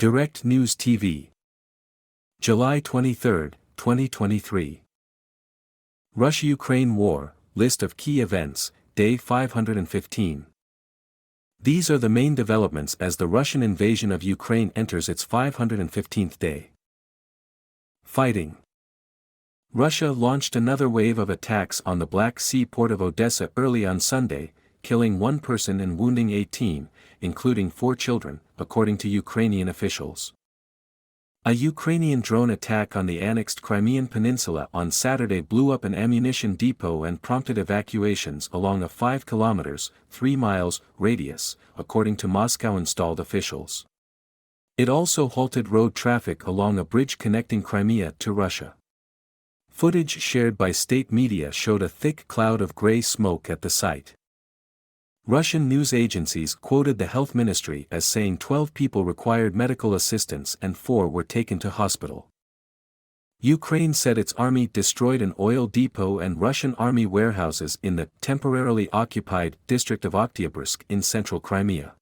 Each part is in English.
Direct News TV. July 23, 2023. Russia-Ukraine War, List of Key Events, Day 515. These are the main developments as the Russian invasion of Ukraine enters its 515th day. Fighting. Russia launched another wave of attacks on the Black Sea port of Odessa early on Sunday, killing 1 person and wounding 18, including 4 children, according to Ukrainian officials. A Ukrainian drone attack on the annexed Crimean Peninsula on Saturday blew up an ammunition depot and prompted evacuations along a 5 kilometers, 3 miles, radius, according to Moscow-installed officials. It also halted road traffic along a bridge connecting Crimea to Russia. Footage shared by state media showed a thick cloud of gray smoke at the site. Russian news agencies quoted the health ministry as saying 12 people required medical assistance and 4 were taken to hospital. Ukraine said its army destroyed an oil depot and Russian army warehouses in the temporarily occupied district of Oktyabrsk in central Crimea.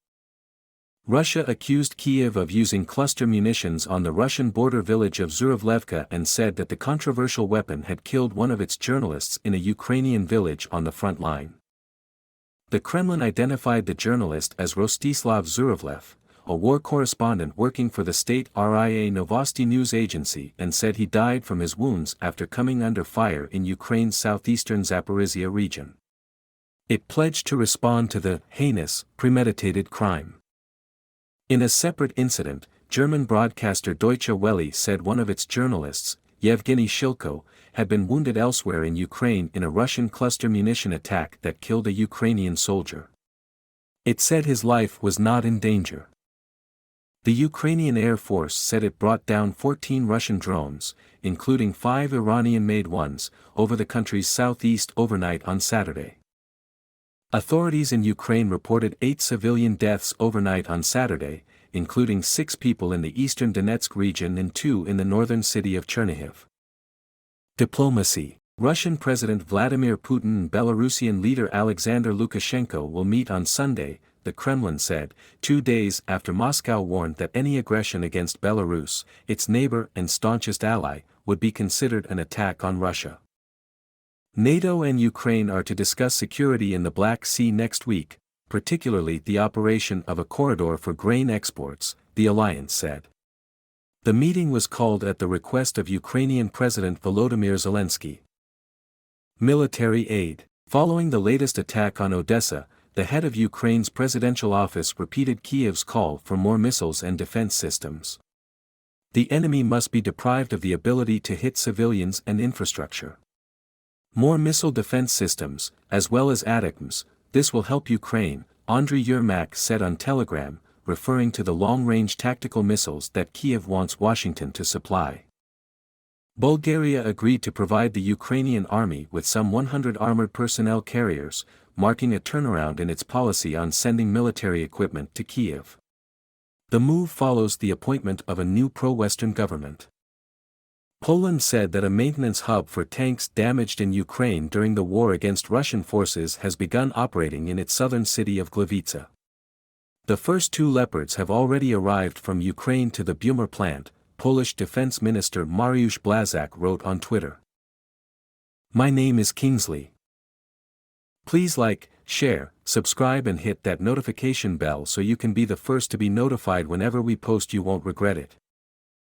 Russia accused Kyiv of using cluster munitions on the Russian border village of Zhuravlevka and said that the controversial weapon had killed one of its journalists in a Ukrainian village on the front line. The Kremlin identified the journalist as Rostislav Zhuravlev, a war correspondent working for the state RIA Novosti news agency, and said he died from his wounds after coming under fire in Ukraine's southeastern Zaporizhia region. It pledged to respond to the heinous, premeditated crime. In a separate incident, German broadcaster Deutsche Welle said one of its journalists, Yevgeny Shilko, had been wounded elsewhere in Ukraine in a Russian cluster munition attack that killed a Ukrainian soldier. It said his life was not in danger. The Ukrainian Air Force said it brought down 14 Russian drones, including 5 Iranian-made ones, over the country's southeast overnight on Saturday. Authorities in Ukraine reported 8 civilian deaths overnight on Saturday, including 6 people in the eastern Donetsk region and 2 in the northern city of Chernihiv. Diplomacy. Russian President Vladimir Putin and Belarusian leader Alexander Lukashenko will meet on Sunday, the Kremlin said, 2 days after Moscow warned that any aggression against Belarus, its neighbor and staunchest ally, would be considered an attack on Russia. NATO and Ukraine are to discuss security in the Black Sea next week, particularly the operation of a corridor for grain exports, the alliance said. The meeting was called at the request of Ukrainian President Volodymyr Zelensky. Military aid. Following the latest attack on Odessa, the head of Ukraine's presidential office repeated Kyiv's call for more missiles and defense systems. The enemy must be deprived of the ability to hit civilians and infrastructure. More missile defense systems, as well as ATACMS, this will help Ukraine, Andriy Yermak said on Telegram, referring to the long-range tactical missiles that Kyiv wants Washington to supply. Bulgaria agreed to provide the Ukrainian army with some 100 armored personnel carriers, marking a turnaround in its policy on sending military equipment to Kyiv. The move follows the appointment of a new pro-Western government. Poland said that a maintenance hub for tanks damaged in Ukraine during the war against Russian forces has begun operating in its southern city of Gliwice. The first 2 Leopards have already arrived from Ukraine to the Bumer plant, Polish Defense Minister Mariusz Blaszak wrote on Twitter. My name is Kingsley. Please like, share, subscribe and hit that notification bell so you can be the first to be notified whenever we post. You won't regret it.